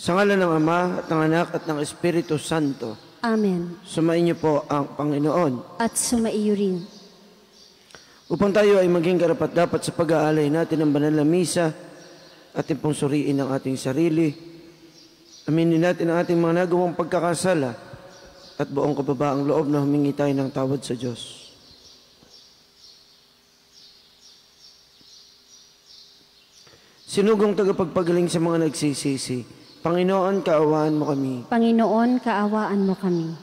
Sa ngalan ng Ama at ng Anak at ng Espiritu Santo. Amen. Sumainyo po ang Panginoon. At sumaiyo rin. Upang tayo ay maging karapat-dapat sa pag-aalay natin ng banal na misa, ating pong suriin ang ating sarili. Aminin natin ang ating mga nagawang pagkakasala at buong kababaang loob na humingi tayo ng tawad sa Diyos. Sinugong tagapagpagaling sa mga nagsisisi, Panginoon, kaawaan mo kami. Panginoon, kaawaan mo kami.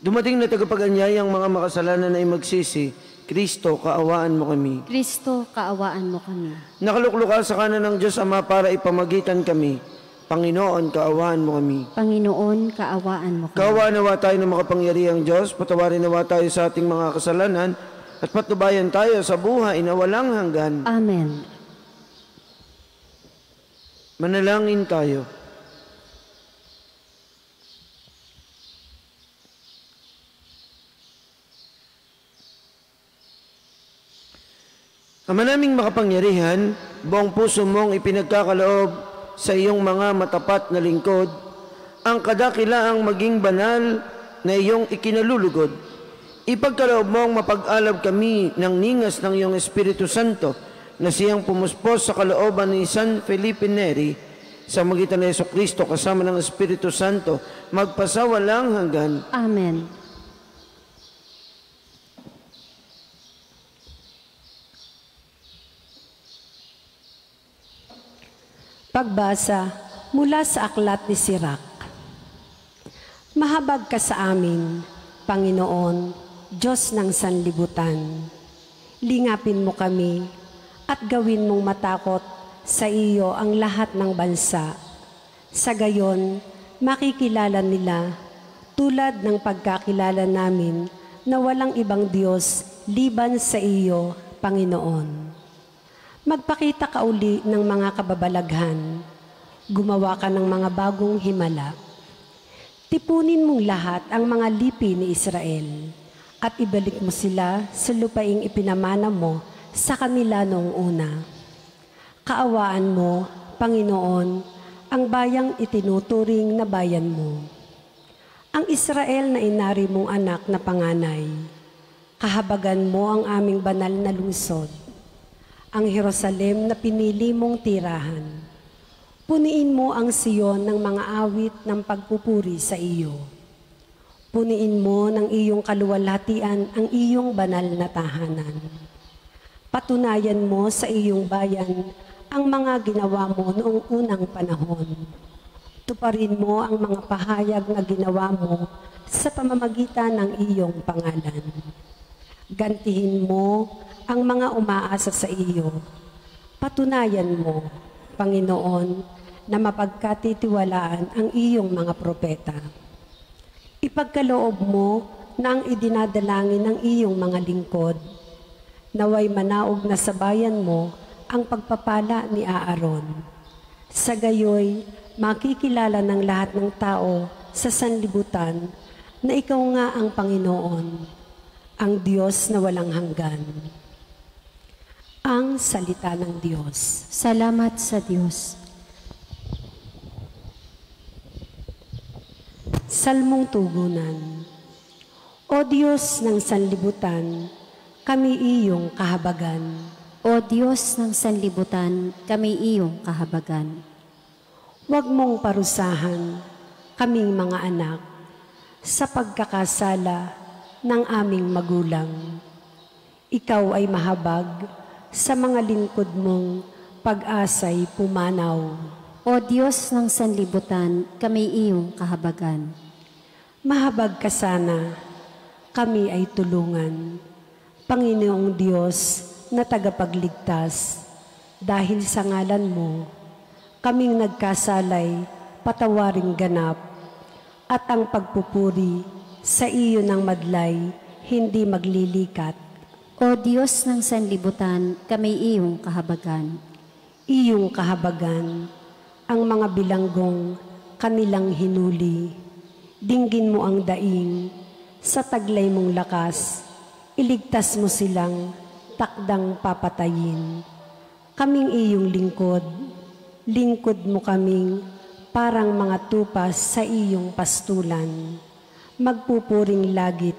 Dumating na tagapag-anyayang mga makasalanan ay magsisi, Kristo, kaawaan mo kami. Kristo, kaawaan mo kami. Nakalukluka sa kanan ng Diyos Ama para ipamagitan kami. Panginoon, kaawaan mo kami. Panginoon, kaawaan mo kami. Kaawaan nawa tayo ng makapangyarihang Diyos, patawarin nawa tayo sa ating mga kasalanan, at patnubayan tayo sa buhay na walang hanggan. Amen. Manalangin tayo. Ama naming makapangyarihan, buong puso mong ipinagkakaloob sa iyong mga matapat na lingkod, ang kadakilaang maging banal na iyong ikinalulugod. Ipagkaloob mong mapag-alab kami ng ningas ng iyong Espiritu Santo na siyang pumuspos sa kalooban ni San Felipe Neri sa magitan ni Jesucristo kasama ng Espiritu Santo magpasawalang hanggan. Amen. Pagbasa mula sa aklat ni Sirach. Mahabag ka sa amin, Panginoon, Diyos ng sanlibutan. Lingapin mo kami at gawin mong matakot sa iyo ang lahat ng bansa. Sa gayon, makikilala nila tulad ng pagkakilala namin na walang ibang Diyos liban sa iyo, Panginoon. Magpakita ka uli ng mga kababalaghan. Gumawa ka ng mga bagong himala. Tipunin mong lahat ang mga lipi ni Israel at ibalik mo sila sa lupaing ipinamana mo sa kanila noong una. Kaawaan mo, Panginoon, ang bayang itinuturing na bayan mo. Ang Israel na inari mong anak na panganay. Kahabagan mo ang aming banal na lungsod. Ang Jerusalem na pinili mong tirahan. Puniin mo ang Sion ng mga awit ng pagpupuri sa iyo. Puniin mo ng iyong kaluwalhatian ang iyong banal na tahanan. Patunayan mo sa iyong bayan ang mga ginawa mo noong unang panahon. Tuparin mo ang mga pahayag na ginawa mo sa pamamagitan ng iyong pangalan. Gantihin mo ang mga umaasa sa iyo. Patunayan mo, Panginoon, na mapagkatitiwalaan ang iyong mga propeta. Ipagkaloob mo na ang idinadalangin ng iyong mga lingkod. Naway manaog na sa bayan mo ang pagpapala ni Aaron. Sa gayoy, makikilala ng lahat ng tao sa sanlibutan na ikaw nga ang Panginoon, ang Diyos na walang hanggan. Ang salita ng Diyos. Salamat sa Diyos. Salmong tugunan. O Diyos ng sanlibutan, kami iyong kahabagan. O Diyos ng sanlibutan, kami iyong kahabagan. Huwag mong parusahan kaming mga anak sa pagkakasala ng aming magulang. Ikaw ay mahabag sa mga lingkod mong pag-asa'y pumanaw. O Diyos ng sanlibutan, kami iyong kahabagan. Mahabag ka sana, kami ay tulungan. Panginoong Diyos na tagapagligtas, dahil sa ngalan mo, kaming nagkasalay, patawaring ganap, at ang pagpupuri sa iyo ng madlay, hindi maglilikat. O Diyos ng sanlibutan, kami iyong kahabagan. Iyong kahabagan, ang mga bilanggong kanilang hinuli. Dinggin mo ang daing, sa taglay mong lakas, iligtas mo silang takdang papatayin. Kaming iyong lingkod, lingkod mo kaming parang mga tupas sa iyong pastulan. Magpupuring lagit,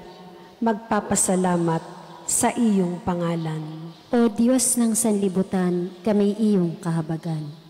magpapasalamat sa iyong pangalan. O Diyos ng sanlibutan, kami iyong kahabagan.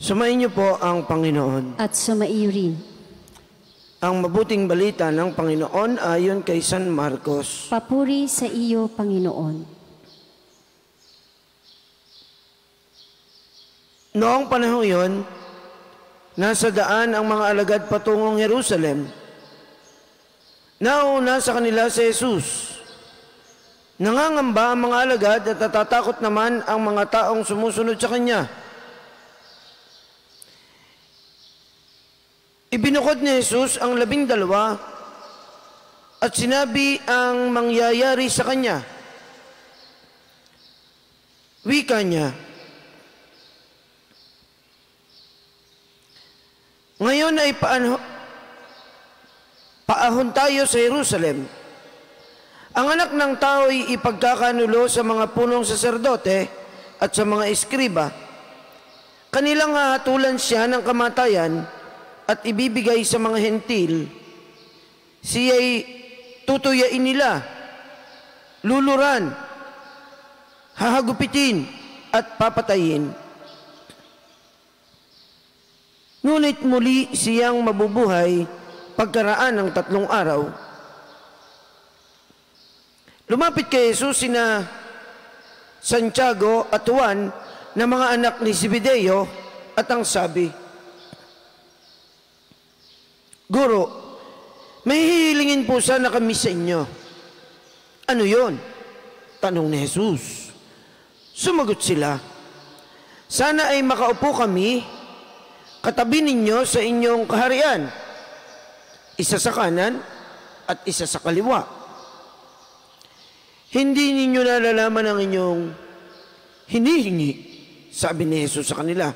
Sumayin niyo po ang Panginoon. At sumaiyo rin. Ang mabuting balita ng Panginoon ayon kay San Marcos. Papuri sa iyo, Panginoon. Noong panahon yon, nasa daan ang mga alagad patungong Jerusalem. Nauna sa kanila si Jesus. Nangangamba ang mga alagad at natatakot naman ang mga taong sumusunod sa Kanya. Ibinukod ni Jesus ang 12 at sinabi ang mangyayari sa Kanya. Wika niya, ngayon ay paahon tayo sa Jerusalem. Ang anak ng tao ay ipagkakanulo sa mga punong saserdote at sa mga eskriba. Kanilang hahatulan siya ng kamatayan at ibibigay sa mga hentil. Siya'y tutuyain nila, luluran, hahagupitin at papatayin. Ngunit muli siyang mabubuhay pagkaraan ng 3 araw. Lumapit kay Jesus sina Santiago at Juan na mga anak ni Zebedeo at ang sabi, Guro, may hihilingin po sana kami sa inyo. Ano yon? Tanong ni Jesus. Sumagot sila, sana ay makaupo kami katabi ninyo sa inyong kaharian, isa sa kanan at isa sa kaliwa. Hindi ninyo nalalaman ang inyong hinihingi, sabi ni Jesus sa kanila.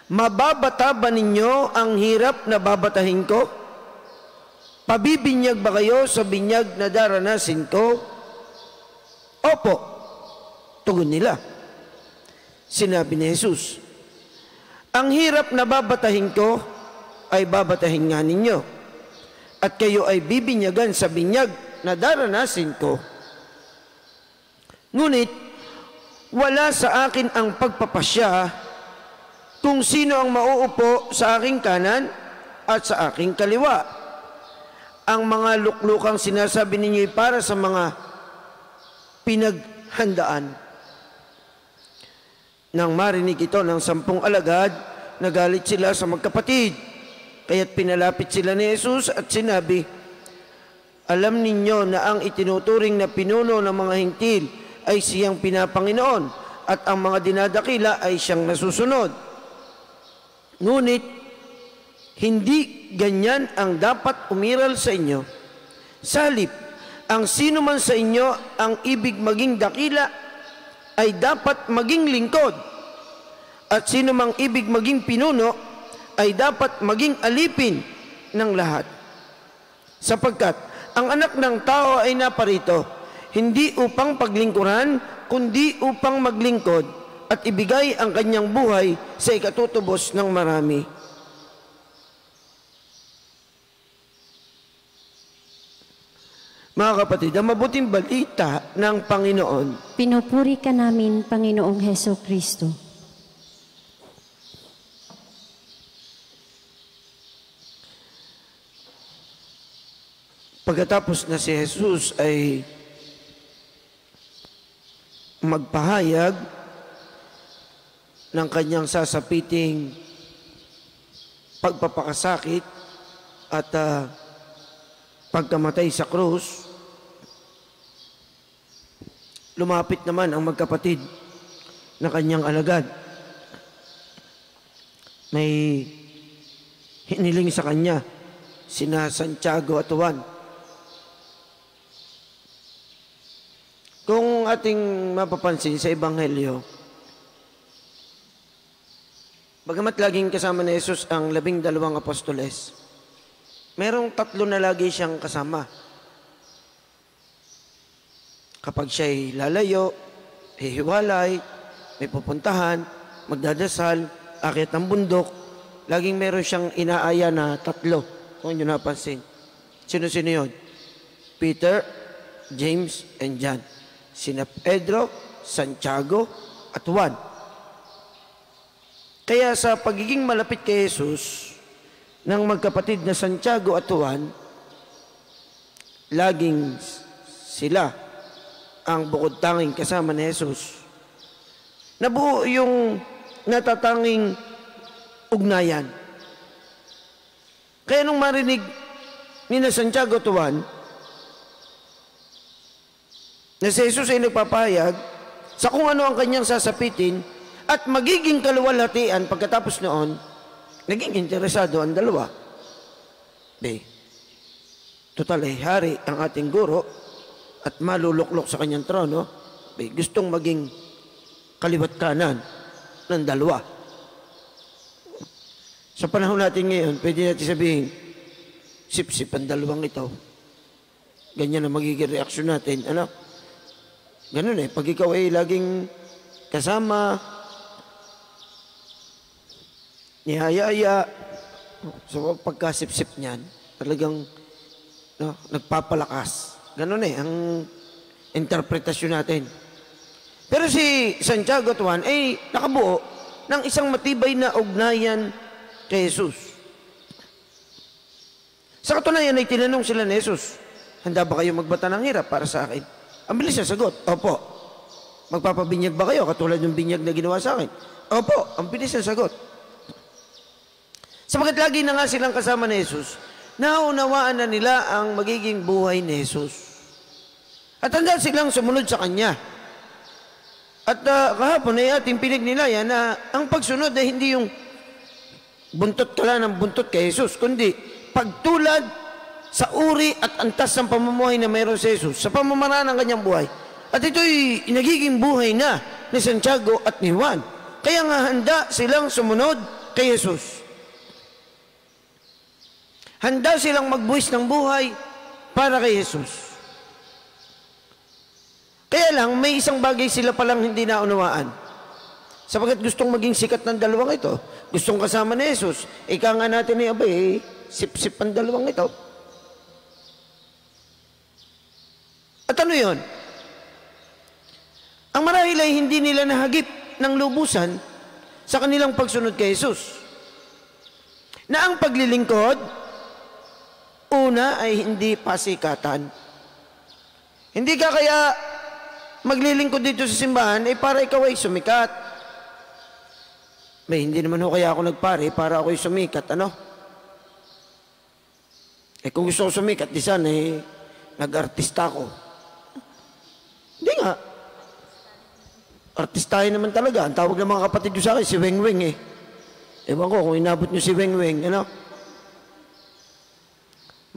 Mababata ba ninyo ang hirap na babatahin ko? Pabibinyag ba kayo sa binyag na daranasin ko? Opo, tugon nila. Sinabi ni Jesus, ang hirap na babatahin ko ay babatahin nga ninyo, at kayo ay bibinyagan sa binyag na daranasin ko. Ngunit, wala sa akin ang pagpapasya kung sino ang mauupo sa aking kanan at sa aking kaliwa. Ang mga luklukang sinasabi ninyo ay para sa mga pinaghandaan. Nang marinig ito ng 10 alagad, nagalit sila sa magkapatid. Kaya't pinalapit sila ni Jesus at sinabi, alam ninyo na ang itinuturing na pinuno ng mga hintil ay siyang pinapanginoon at ang mga dinadakila ay siyang nasusunod. Ngunit, hindi ganyan ang dapat umiral sa inyo. Sa halip, ang sino man sa inyo ang ibig maging dakila ay dapat maging lingkod. At sino mang ibig maging pinuno ay dapat maging alipin ng lahat. Sapagkat ang anak ng tao ay naparito, hindi upang paglingkuran, kundi upang maglingkod at ibigay ang kanyang buhay sa ikatutubos ng marami. Mga kapatid, ang mabuting balita ng Panginoon. Pinupuri ka namin, Panginoong Heso Kristo. Pagkatapos na si Jesus ay magpahayag ng kanyang sasapiting pagpapakasakit at pagkamatay sa krus, lumapit naman ang magkapatid na kanyang alagad. May hiniling sa kanya sina Santiago at Juan. Kung ating mapapansin sa Ebanghelyo, bagamat laging kasama ni Jesus ang 12 apostoles, merong 3 na lagi siyang kasama. Kapag siya'y lalayo, hihiwalay, may pupuntahan, magdadasal, akyat ng bundok, laging meron siyang inaaya na 3. Kung nyo napansin. Sino-sino yun? Peter, James, and John. Sina Pedro, Santiago, at Juan. Kaya sa pagiging malapit kay Jesus, ng magkapatid na Santiago at Juan, laging sila ang bukod tanging kasama ni Jesus. Nabuo yung natatanging ugnayan. Kaya nung marinig ni na Santiago at Juan, na si Jesus ay nagpapahayag sa kung ano ang kanyang sasapitin at magiging kaluwalhatian pagkatapos noon, naging interesado ang dalawa. Total ay hari ang ating guro at maluluklok sa kanyang trono, gustong maging kaliwat kanan ng dalawa. Sa panahon natin ngayon, pwede natin sabihin, sip-sip ang dalawang ito. Ganyan ang magiging reaksyon natin. Ano? Ganun pag ikaw ay laging kasama, nihayaya, so pagkasip-sip niyan, talagang nagpapalakas. Ganun ang interpretasyon natin. Pero si Santiago at Juan ay nakabuo ng isang matibay na ugnayan kay Jesus. Sa katunayan ay tinanong sila ni Jesus, handa ba kayo magbata ng hirap para sa akin? Ang bilis na sagot, opo. Magpapabinyag ba kayo katulad ng binyag na ginawa sa akin? Opo, ang bilis na sagot. Sapagkat lagi na nga silang kasama ni Jesus, naunawaan na nila ang magiging buhay ni Jesus. At handa silang sumunod sa Kanya. At kahapon ay ating pinagnilayan na ang pagsunod ay hindi yung buntot ka lang ng buntot kay Jesus, kundi pagtulad sa uri at antas ng pamumuhay na mayroon sa Jesus, sa pamamaraan ng kanyang buhay. At ito'y nagiging buhay na ni Santiago at ni Juan. Kaya nga handa silang sumunod kay Jesus. Handa silang magbuwis ng buhay para kay Jesus. Kaya lang, may isang bagay sila palang hindi naunawaan. Sapagkat gustong maging sikat ng dalawang ito, gustong kasama ni Jesus, ika nga natin sip-sip ang dalawang ito. At ano yun? Ang marahil ay hindi nila nahagip ng lubusan sa kanilang pagsunod kay Jesus. Na ang paglilingkod, una ay hindi pasikatan. Hindi ka kaya maglilingkod dito sa simbahan para ikaw ay sumikat. Hindi naman kaya ako nagpare para ako ay sumikat, ano? Kung gusto ko sumikat, di sana nag-artista ako. Hindi nga. Artistahin naman talaga. Ang tawag ng mga kapatid ko sa akin, si Weng Weng Ewan ko kung inabot nyo si Weng Weng, ano?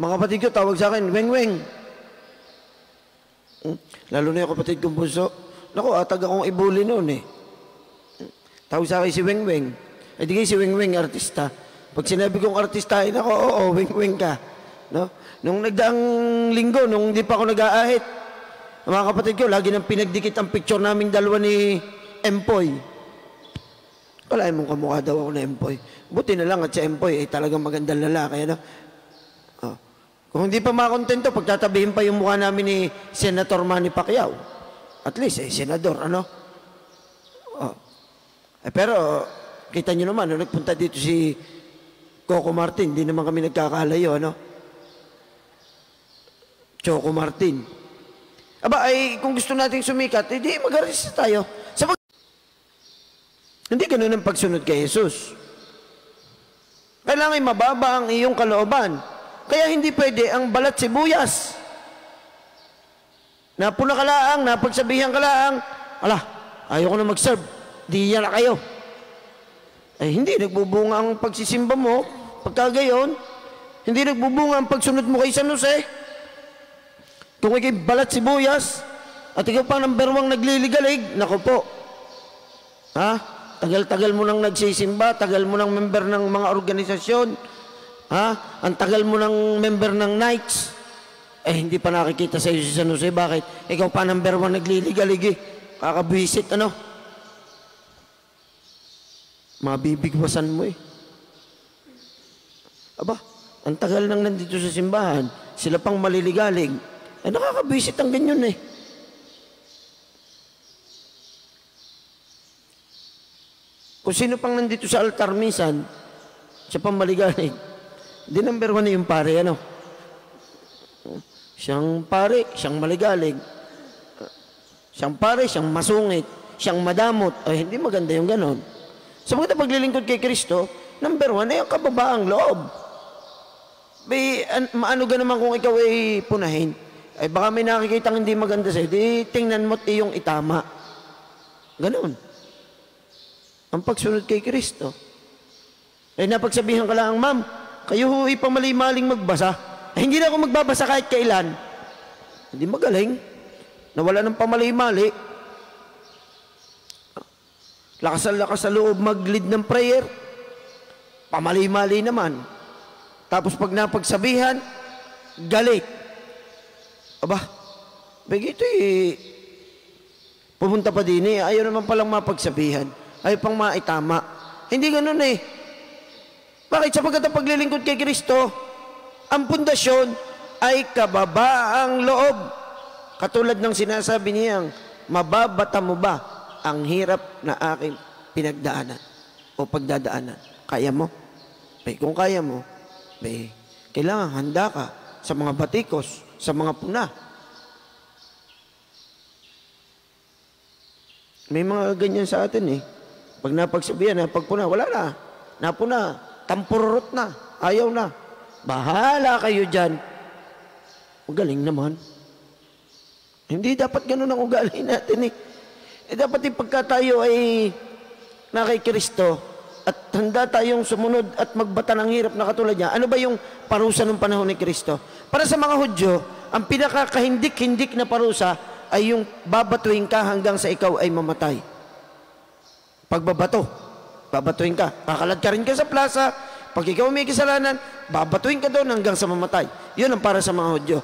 Mga kapatid ko, tawag sa akin, Weng Weng. Lalo na yung kapatid kong bunso. Naku, atag akong ibuli noon Tawag sa akin si Weng Weng. Di kayo si Weng Weng, artista. Pag sinabi kong artistahin ako, oo, Weng Weng ka. No? Nung nagdaang linggo, nung hindi pa ako nag-aahit, mga kapatid ko, lagi nang pinagdikit ang picture naming dalawa ni Empoy. Kalahin mong kamukha daw ako na Empoy. Buti na lang at si Empoy ay talagang magandang lalaki. Ano? Oh. Kung hindi pa makontento, pagtatabihin pa yung mukha namin ni Senator Manny Pacquiao. At least, senador, ano? Oh. Pero, kita nyo naman, nagpunta dito si Coco Martin, hindi naman kami nagkakalayo, ano? Choco Martin. Aba, ay kung gusto nating sumikat, hindi mag-arista tayo. Hindi ganun ang pagsunod kay Jesus. Kailangan mababa ang iyong kalooban. Kaya hindi pwede ang balat sibuyas. Napuna ka laang, napagsabihan ka laang, ala, ayaw ko na mag-serve, di yan na kayo. Ay hindi, nagbubunga ang pagsisimba mo, pagka gayon, hindi nagbubunga ang pagsunod mo kay San Jose. Kung ikay balat sibuyas, at ikaw pang number 1 nagliligalig, naku po. Ha? Tagal-tagal mo nang nagsisimba, tagal mo nang member ng mga organisasyon, ha? Ang tagal mo nang member ng Knights, hindi pa nakikita sa iyo si San Jose. Bakit? Ikaw pa number 1 nagliligalig, kakabwisit, ano? Mabibigwasan mo Aba, ang tagal nang nandito sa simbahan, sila pang maliligalig, nakakabwisit ang ganyan Kung sino pang nandito sa altar minsan, siya pang maligalig. Di number 1 na yung pare, ano? Siyang pare, siyang maligalig. Siyang pare, siyang masungit. Siyang madamot. Ay, hindi maganda yung ganon. Sa mga paglilingkod kay Kristo, number 1 ay ang kababaang loob. Maano ka naman kung ikaw ay punahin? Ay baka may nakikita hindi maganda sa'yo, di tingnan mo't iyong itama. Ganon. Ang pagsunod kay Kristo. Ay napagsabihan ka lang, ma'am, kayo ho'y pamali-maling magbasa. Ay hindi na ako magbabasa kahit kailan. Hindi magaling. Nawala ng pamali-mali. Lakas sa loob mag-lead ng prayer. Pamali-mali naman. Tapos pag napagsabihan, galit. Aba, bagito pumunta pa din ayaw naman palang mapagsabihan. Ayaw pang maitama. Hindi ganun Bakit? Sapagkat ang paglilingkod kay Kristo, ang pundasyon ay kababaang loob. Katulad ng sinasabi niyang, mababata mo ba ang hirap na aking pinagdaanan o pagdadaanan? Kaya mo? Kung kaya mo, kailangan handa ka sa mga batikos, sa mga puna. May mga ganyan sa atin Pag napagsabihan, pagpuna, wala na. Napuna, tampururot na, ayaw na. Bahala kayo dyan. Magaling naman. Hindi dapat ganun ang ugali natin dapat pagka tayo ay na kay Kristo at handa tayong sumunod at magbata ng hirap na katulad niya. Ano ba yung parusa ng panahon ni Kristo? Para sa mga Hudyo, ang pinakakahindik-hindik na parusa ay yung babatuhin ka hanggang sa ikaw ay mamatay. Pagbabato, babatuhin ka. Kakalad ka rin ka sa plaza. Pag ikaw may kasalanan, babatuhin ka doon hanggang sa mamatay. Yun ang para sa mga Hudyo.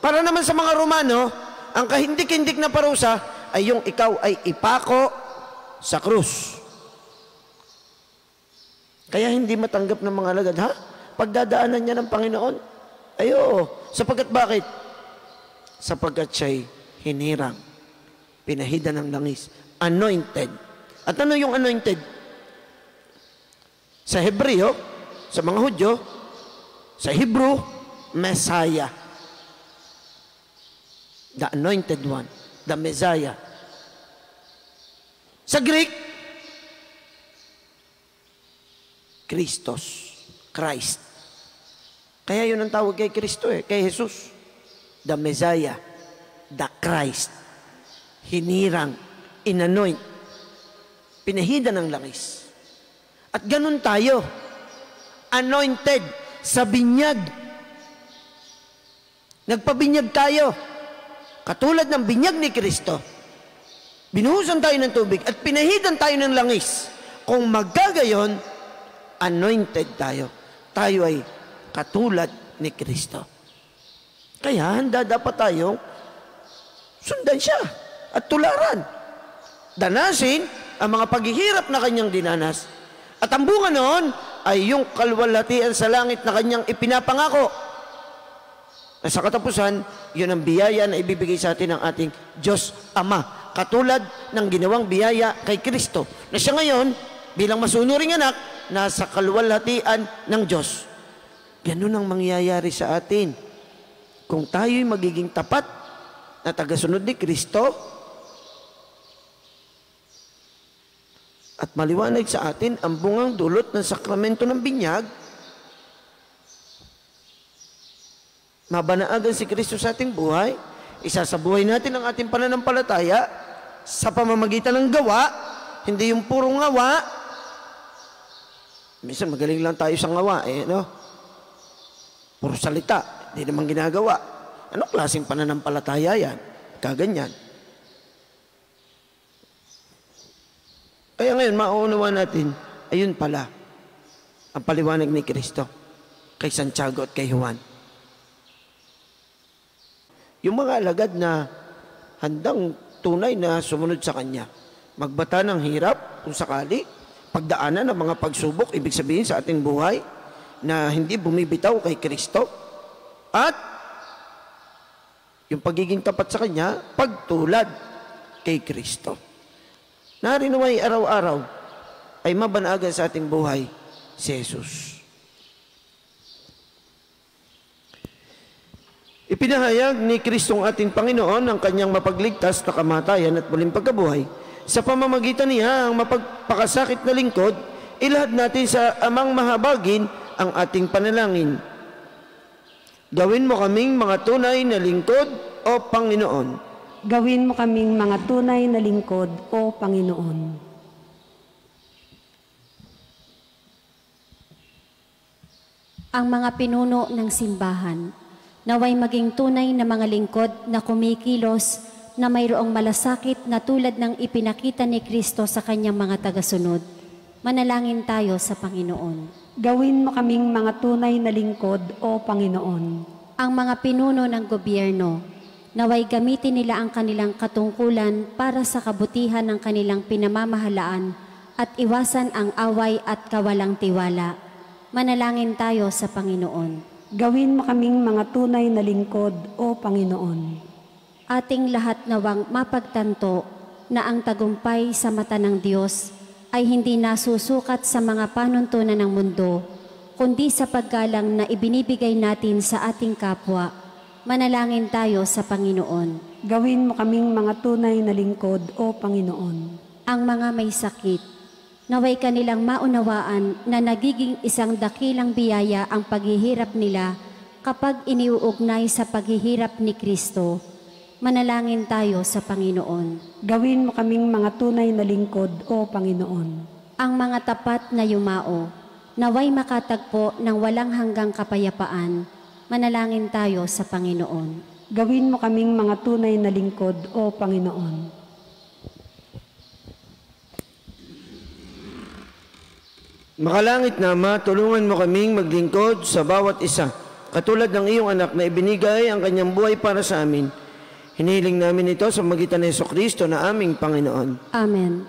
Para naman sa mga Romano, ang kahindik-hindik na parusa ay yung ikaw ay ipako sa krus. Kaya hindi matanggap ng mga alagad, pagdadaanan niya ng Panginoon. Ayo, sapagkat bakit? Sapagkat siya'y hinirang, pinahida ng langis, anointed. At ano yung anointed? Sa Hebreo, sa mga Hudyo, sa Hebrew, Messiah. The anointed one, the Messiah. Sa Greek, Christos, Christ. Kaya yun ang tawag kay Kristo kay Jesus. The Messiah, the Christ. Hinirang, inanoint, pinahida ng langis. At ganun tayo, anointed sa binyag. Nagpabinyag tayo. Katulad ng binyag ni Kristo. Binuhusan tayo ng tubig at pinahidan tayo ng langis. Kung magkagayon, anointed tayo. Tayo ay katulad ni Kristo. Kaya handa dapat tayong sundan siya at tularan. Danasin ang mga paghihirap na kanyang dinanas. At ang bunga noon ay yung kalwalhatian sa langit na kanyang ipinapangako. Na sa katapusan, yun ang biyaya na ibibigay sa atin ng ating Diyos Ama. Katulad ng ginawang biyaya kay Kristo. Na siya ngayon, bilang masunuring anak, nasa kalwalhatian ng Diyos. Ganun ang mangyayari sa atin. Kung tayo'y magiging tapat na tagasunod ni Kristo, at maliwanag sa atin ang bungang dulot ng sakramento ng binyag, mabanaagan si Kristo sa ating buhay, isasabuhay natin ang ating pananampalataya sa pamamagitan ng gawa, hindi yung purong ngawa. Minsan magaling lang tayo sa ngawa, no? Puro salita, hindi naman ginagawa. Ano klaseng pananampalataya yan? Kaganyan. Kaya ngayon, mauunawa natin, ayun pala, ang paliwanag ni Kristo kay Santiago at kay Juan. Yung mga alagad na handang tunay na sumunod sa Kanya, magbata ng hirap kung sakali, pagdaanan ng mga pagsubok, ibig sabihin sa ating buhay, na hindi bumibitaw kay Kristo, at yung pagiging tapat sa Kanya, pagtulad kay Kristo. Narino ay araw-araw ay mabanagan sa ating buhay si Jesus. Ipinahayag ni Kristong ating Panginoon ang Kanyang mapagligtas na kamatayan at muling pagkabuhay. Sa pamamagitan niya ang mapagpakasakit na lingkod, ilahad natin sa Amang mahabagin ang ating panalangin. Gawin mo kaming mga tunay na lingkod, O Panginoon. Gawin mo kaming mga tunay na lingkod, O Panginoon. Ang mga pinuno ng simbahan, naway maging tunay na mga lingkod na kumikilos na mayroong malasakit na tulad ng ipinakita ni Kristo sa kanyang mga tagasunod. Manalangin tayo sa Panginoon. Gawin mo kaming mga tunay na lingkod, O Panginoon. Ang mga pinuno ng gobyerno, naway gamitin nila ang kanilang katungkulan para sa kabutihan ng kanilang pinamamahalaan at iwasan ang away at kawalang tiwala. Manalangin tayo sa Panginoon. Gawin mo kaming mga tunay na lingkod, O Panginoon. Ating lahat nawang mapagtanto na ang tagumpay sa mata ng Diyos ay hindi nasusukat sa mga panuntunan ng mundo, kundi sa paggalang na ibinibigay natin sa ating kapwa. Manalangin tayo sa Panginoon. Gawin mo kaming mga tunay na lingkod, O Panginoon. Ang mga may sakit, naway kanilang maunawaan na nagiging isang dakilang biyaya ang paghihirap nila kapag iniuugnay sa paghihirap ni Kristo. Manalangin tayo sa Panginoon. Gawin mo kaming mga tunay na lingkod, O Panginoon. Ang mga tapat na yumao, naway makatagpo ng walang hanggang kapayapaan. Manalangin tayo sa Panginoon. Gawin mo kaming mga tunay na lingkod, O Panginoon. Makalangit na Ama, tulungan mo kaming maglingkod sa bawat isa, katulad ng iyong anak na ibinigay ang kanyang buhay para sa amin. Hinihiling namin ito sa magitan ni Jesucristo na aming Panginoon. Amen.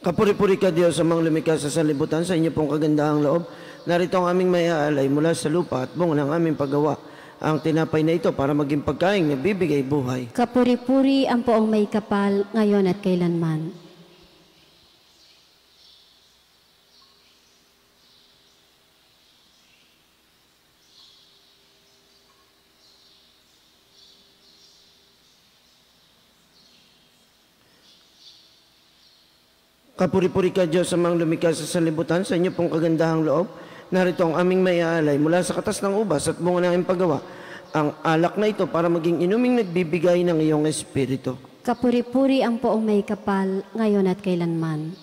Kapuri-puri ka Diyos sa mga lumikha sa sanlibutan, sa inyo pong kagandahang loob. Narito ang aming maiaalay mula sa lupa at bunga ng aming paggawa. Ang tinapay na ito para maging pagkain na bibigay buhay. Kapuri-puri ang poong may kapal, ngayon at kailanman. Kapuri-puri ka Diyos sa mga lumikha sa sanlibutan, sa inyo pong kagandahang loob. Narito ang aming maiaalay mula sa katas ng ubas at bunga ng aming paggawa. Ang alak na ito para maging inuming nagbibigay ng iyong espiritu. Kapuri-puri ang poong may kapal, ngayon at kailanman.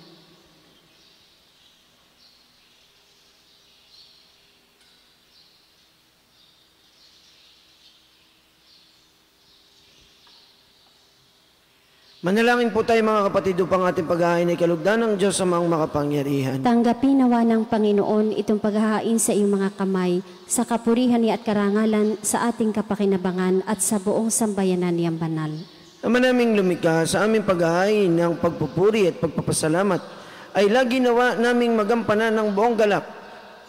Manalangin po tayo mga kapatid upang ating paghahain ay kalugdan ng Diyos sa mga makapangyarihan. Tanggapin nawa ng Panginoon itong paghahain sa iyong mga kamay, sa kapurihan niya at karangalan, sa ating kapakinabangan at sa buong sambayanan niyang banal. Ama naming lumikha, sa aming paghahain ng pagpupuri at pagpapasalamat, ay lagi nawa naming magampanan ng buong galak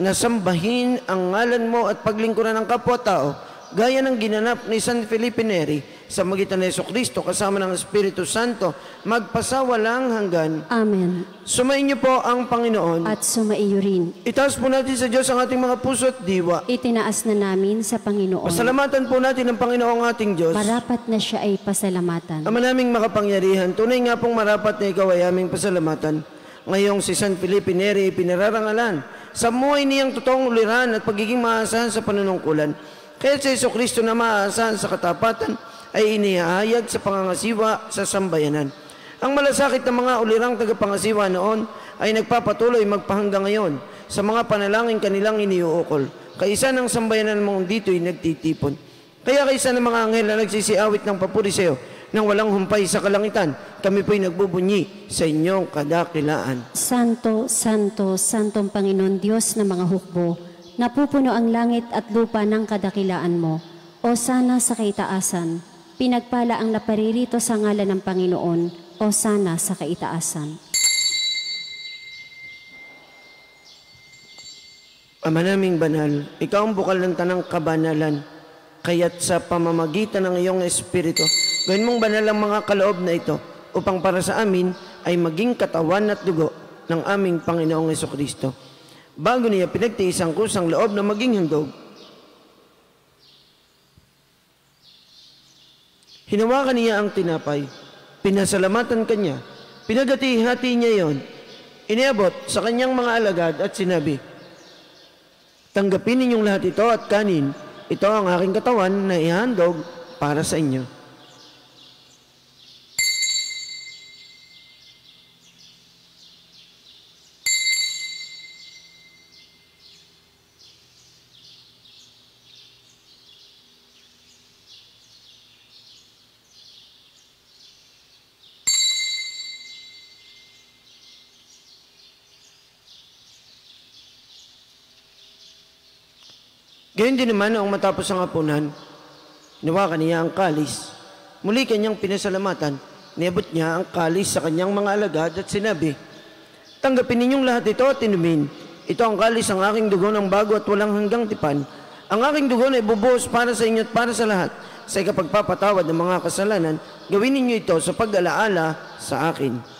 na sambahin ang ngalan mo at paglingkuran ng kapwa-tao, gaya ng ginanap ni San Felipe Neri sa magitan ni Jesucristo kasama ng Espiritu Santo, magpasawalang hanggan. Amen. Sumainyo po ang Panginoon. At sumaiyo rin. Itaas po natin sa Diyos ang ating mga puso at diwa. Itinaas na namin sa Panginoon. Pasalamatan po natin ang Panginoong ating Diyos. Marapat na siya ay pasalamatan. Ama naming makapangyarihan, tunay nga pong marapat na ikaw ay aming pasalamatan. Ngayong si San Felipe Neri pinararangalan sa muhay niyang totoong uliran at pagiging maasahan sa panunungkulan. Kaya sa Jesucristo na maasahan sa katapatan ay inihahayag sa pangangasiwa sa sambayanan. Ang malasakit ng mga ulirang tagapangasiwa noon ay nagpapatuloy magpahanggang ngayon sa mga panalangin kanilang iniuukol. Kaisa ng sambayanan mong dito'y nagtitipon. Kaya kaisa ng mga anghel na nagsisiawit ng papuri sa iyo nang walang humpay sa kalangitan, kami po'y nagbubunyi sa inyong kadakilaan. Santo, Santo, Santong Panginoon Diyos ng mga hukbo, napupuno ang langit at lupa ng kadakilaan mo. O sana sa kaitaasan, pinagpala ang naparirito sa ngalan ng Panginoon. O sana sa kaitaasan. Ama naming banal, ikaw ang bukal ng tanang kabanalan. Kaya't sa pamamagitan ng iyong Espiritu, gawin mong banal ang mga kaloob na ito upang para sa amin ay maging katawan at dugo ng aming Panginoong Jesucristo. Bago niya pinagtiis ang kusang loob na maging handog, hinawakan niya ang tinapay, pinasalamatan kanya, pinagati-hati niya yon, iniabot sa kanyang mga alagad at sinabi, tanggapin ninyong lahat ito at kanin, ito ang aking katawan na ihandog para sa inyo. Gayon din naman noong matapos ang hapunan, hinawakan niya ang kalis. Muli kanyang pinasalamatan, niabot niya ang kalis sa kanyang mga alagad at sinabi, tanggapin ninyong lahat ito at inumin. Ito ang kalis ang aking dugo ng bago at walang hanggang tipan. Ang aking dugo na ibubuhos para sa inyo at para sa lahat. Sa ikapagpapatawad ng mga kasalanan, gawin ninyo ito sa pag-alaala sa akin.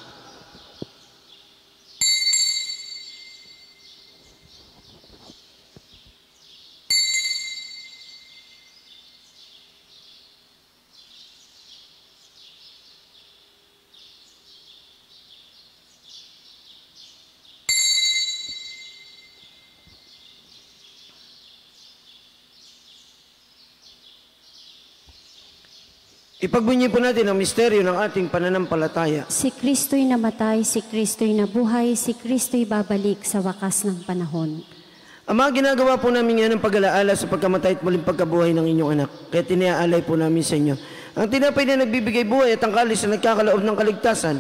Ipagbunyi po natin ang misteryo ng ating pananampalataya. Si Kristo'y namatay, si Kristo'y nabuhay, si Kristo'y babalik sa wakas ng panahon. Ama, ginagawa po namin yan ang pag-alaala sa pagkamatay at muling pagkabuhay ng inyong anak. Kaya tiniaalay po namin sa inyo ang tinapay na nagbibigay buhay at ang kalis na nagkakaloob ng kaligtasan.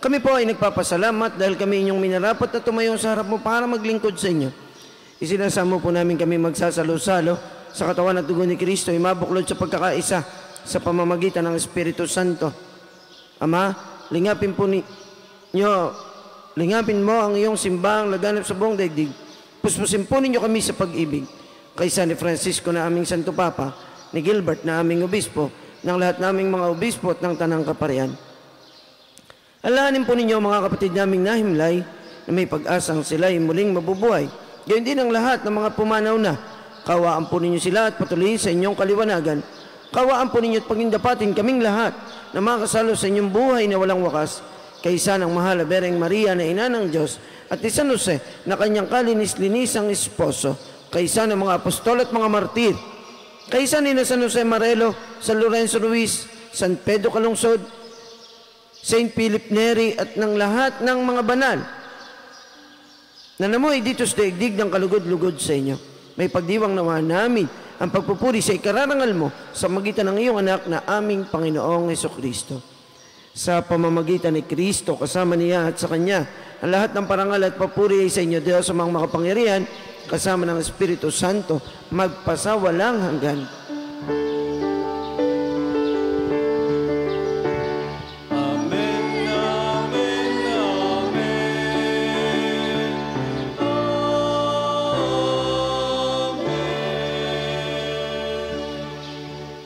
Kami po ay nagpapasalamat dahil kami inyong minarapat na tumayo sa harap mo para maglingkod sa inyo. Isinasamo po namin kami magsasalo-salo sa katawan at dugo ni Kristo ay mabuklod sa pagkakaisa sa pamamagitan ng Espiritu Santo. Ama, lingapin mo ang iyong simbahang laganap sa buong daigdig. Puspusin po ninyo kami sa pag-ibig. Kaysa ni Francisco na aming Santo Papa, ni Gilbert na aming obispo, ng lahat naming mga obispo at ng tanang kaparian. Alahanin po ninyo mga kapatid naming nahimlay na may pag-asang sila ay muling mabubuhay. Gayon din ang lahat ng mga pumanaw na. Kawaan po ninyo sila at patuloy sa inyong kaliwanagan. Kawaan po ninyo at pagindapatin kaming lahat na makasalo sa inyong buhay na walang wakas. Kaysa ng mahal na Bereng Maria na ina ng Diyos at ni San Jose na kanyang kalinis-linisang esposo. Kaysa ng mga apostol at mga martir. Kaysa ni na San Jose Marelo, San Lorenzo Ruiz, San Pedro Calungsod, Saint Philip Neri at ng lahat ng mga banal na namuhay dito sa daigdig ng kalugod-lugod sa inyo. May pagdiwang nawa namin ang pagpupuri sa ikararangal mo sa magitan ng iyong anak na aming Panginoong Jesucristo. sa pamamagitan ni Kristo, kasama niya at sa Kanya. Ang lahat ng parangal at papuri ay sa inyo, Diyos, sa mga makapangyarihan, kasama ng Espiritu Santo, magpasawalang hanggan.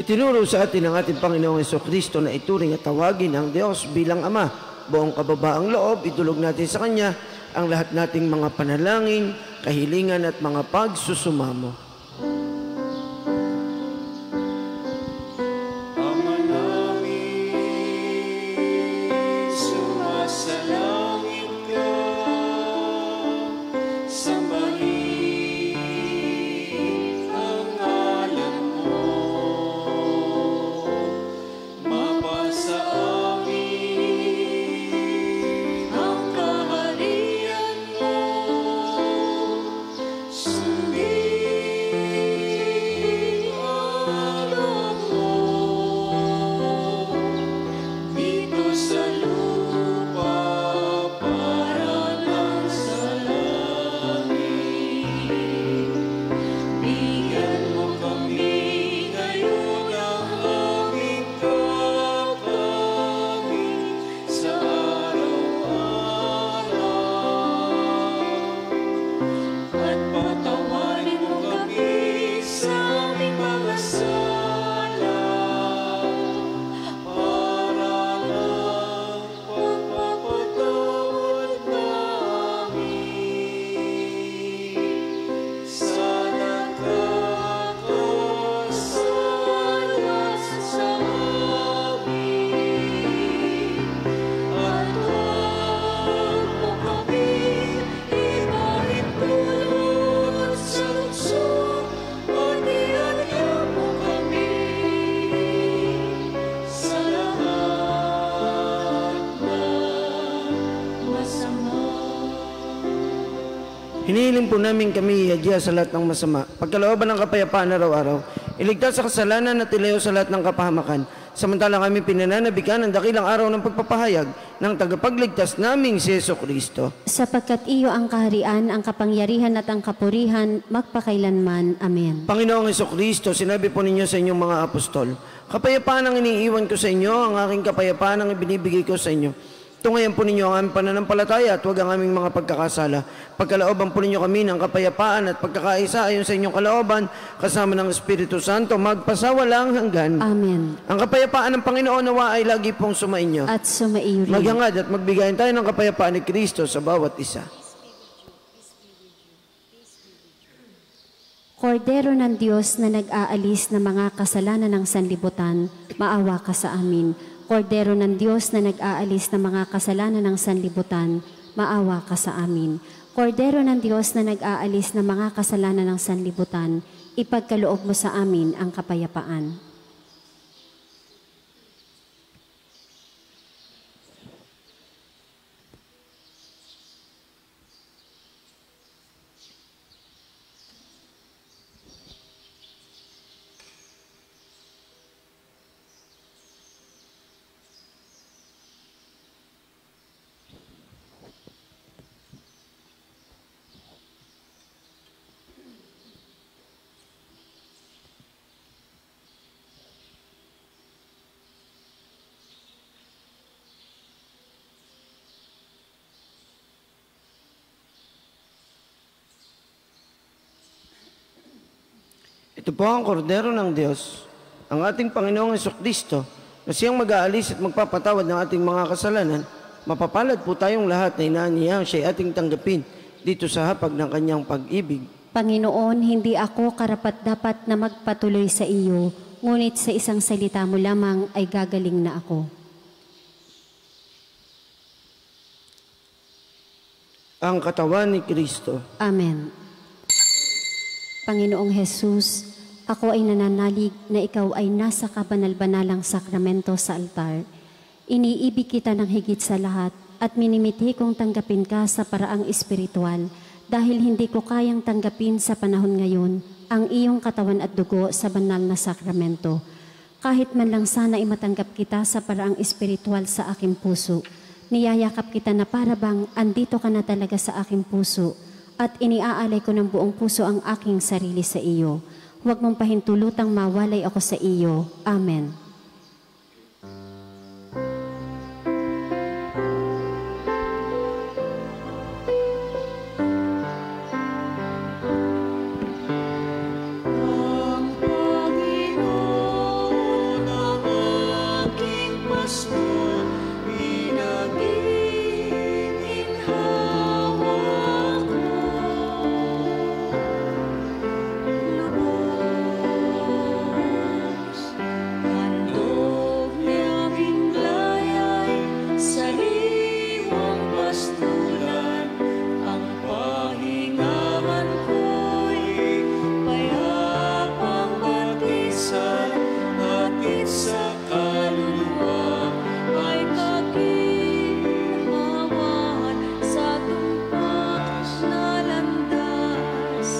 Itinuro sa atin ng ating Panginoong Jesucristo na ituring at tawagin ang Diyos bilang Ama. Buong kababaang loob, idulog natin sa Kanya ang lahat nating mga panalangin, kahilingan at mga pagsusumamo. Ama namin, sumasalangit ka, sambahin ang ngalan mo, mapasa amin ang kaharian mo, sundin ang loob mo, dito sa lupa para lang sa langit. Bigyan mo kami ngayon ng aming kakanin sa araw-araw. At patawarin mo kami sa aming mga sala, para lang pagpapatawad namin sa nakakasala sa amin. At huwag mo kami ipahimpulot sa lukso, at ialya mo kami sa lahat ng masama. Hinihiling po namin kami iadya sa lahat ng masama, pagkalooban ng kapayapaan araw-araw, iligtas sa kasalanan at ilayo sa lahat ng kapahamakan, samantalang kami pinananabikan ng dakilang araw ng pagpapahayag ng tagapagligtas naming si Jesucristo. Sapagkat iyo ang kaharian, ang kapangyarihan at ang kapurihan, magpakailanman. Amen. Panginoong Jesucristo, sinabi po ninyo sa inyong mga apostol, kapayapaan ang iniiwan ko sa inyo, ang aking kapayapaan ang ibinibigay ko sa inyo. Tungayan po ninyo ang aming pananampalataya at huwag ang aming mga pagkakasala. Pagkalooban po ninyo kami ng kapayapaan at pagkakaisa ayon sa inyong kalooban, kasama ng Espiritu Santo, magpasawalang hanggan. Amen. Ang kapayapaan ng Panginoon nawa ay lagi pong sumainyo. At sumaiyo rin. Maghangad at magbigayan tayo ng kapayapaan ni Kristo sa bawat isa. Kordero ng Diyos na nag-aalis ng mga kasalanan ng sanlibutan, maawa ka sa amin. Kordero ng Diyos na nag-aalis ng mga kasalanan ng sanlibutan, maawa ka sa amin. Kordero ng Diyos na nag-aalis ng mga kasalanan ng sanlibutan, ipagkaloob mo sa amin ang kapayapaan. Ito po ang kordero ng Diyos, ang ating Panginoong Jesucristo, na siyang mag-aalis at magpapatawad ng ating mga kasalanan. Mapapalad po tayong lahat na inaaniyang siya ating tanggapin dito sa hapag ng kanyang pag-ibig. Panginoon, hindi ako karapat-dapat na magpatuloy sa iyo, ngunit sa isang salita mo lamang ay gagaling na ako. Ang katawan ni Kristo. Amen. Panginoong Jesus, ako ay nananalig na ikaw ay nasa kabanal-banalang sakramento sa altar. Iniibig kita ng higit sa lahat at minimithi kong tanggapin ka sa paraang espiritual dahil hindi ko kayang tanggapin sa panahon ngayon ang iyong katawan at dugo sa banal na sakramento. Kahit man lang sana ay matanggap kita sa paraang espiritual sa aking puso. Niyayakap kita na para bang andito ka na talaga sa aking puso at iniaalay ko ng buong puso ang aking sarili sa iyo. Huwag mong pahintulutang mawalay ako sa iyo. Amen. Ang Panginoon ang aking pastor, pinagiginhawa ko. Lubos, handog niyang himlayay, sariwang pastulan, ang pahingahan ko'y payapang batisan, hatid sa kaluluwa ay kaginhawahan sa tumpak na landas.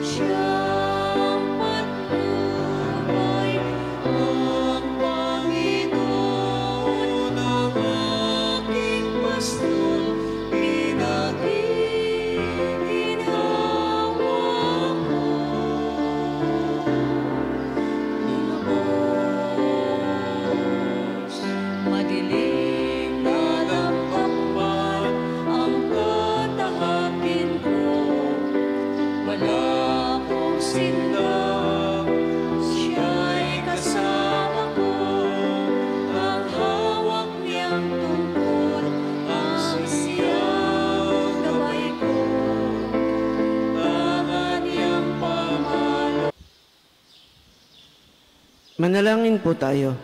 Siyang patnubay, ang Panginoon ang aking pastor, pinagiginhawa ko. Lubos, madilim na dampakpan ang katahakin ko. Wala akong sinda, siya'y kasama ko. Ang hawak niyang tungkol, ang siyang gabay ko. Tangan niyang pamalo. Manalangin po tayo.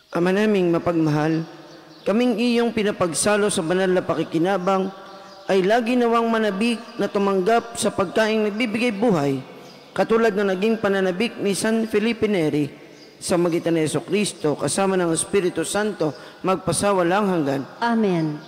Ama naming mapagmahal, kaming iyong pinapagsalo sa banal na pakikinabang ay lagi nawang manabik na tumanggap sa pagkaing nagbibigay buhay, katulad na naging pananabik ni San Felipe Neri sa magitan ni Jesucristo kasama ng Espiritu Santo magpasawalang hanggan. Amen.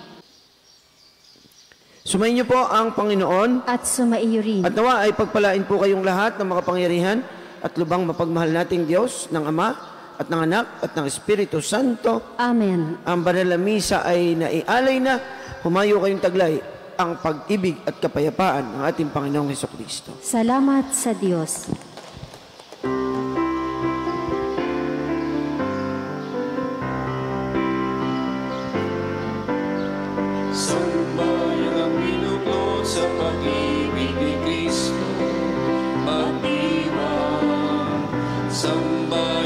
Sumayin niyo po ang Panginoon At sumaiyo rin. at nawa ay pagpalain po kayong lahat ng makapangyarihan at lubang mapagmahal nating Diyos ng Ama at ng Anak at ng Espiritu Santo. Amen. Ang banal na misa ay naialay na. Humayo kayong taglay ang pag-ibig at kapayapaan ng ating Panginoong Jesucristo. Salamat sa Diyos. Sambayan ang pinugot sa pag-ibig ni Kristo, magdiwang. Sambayan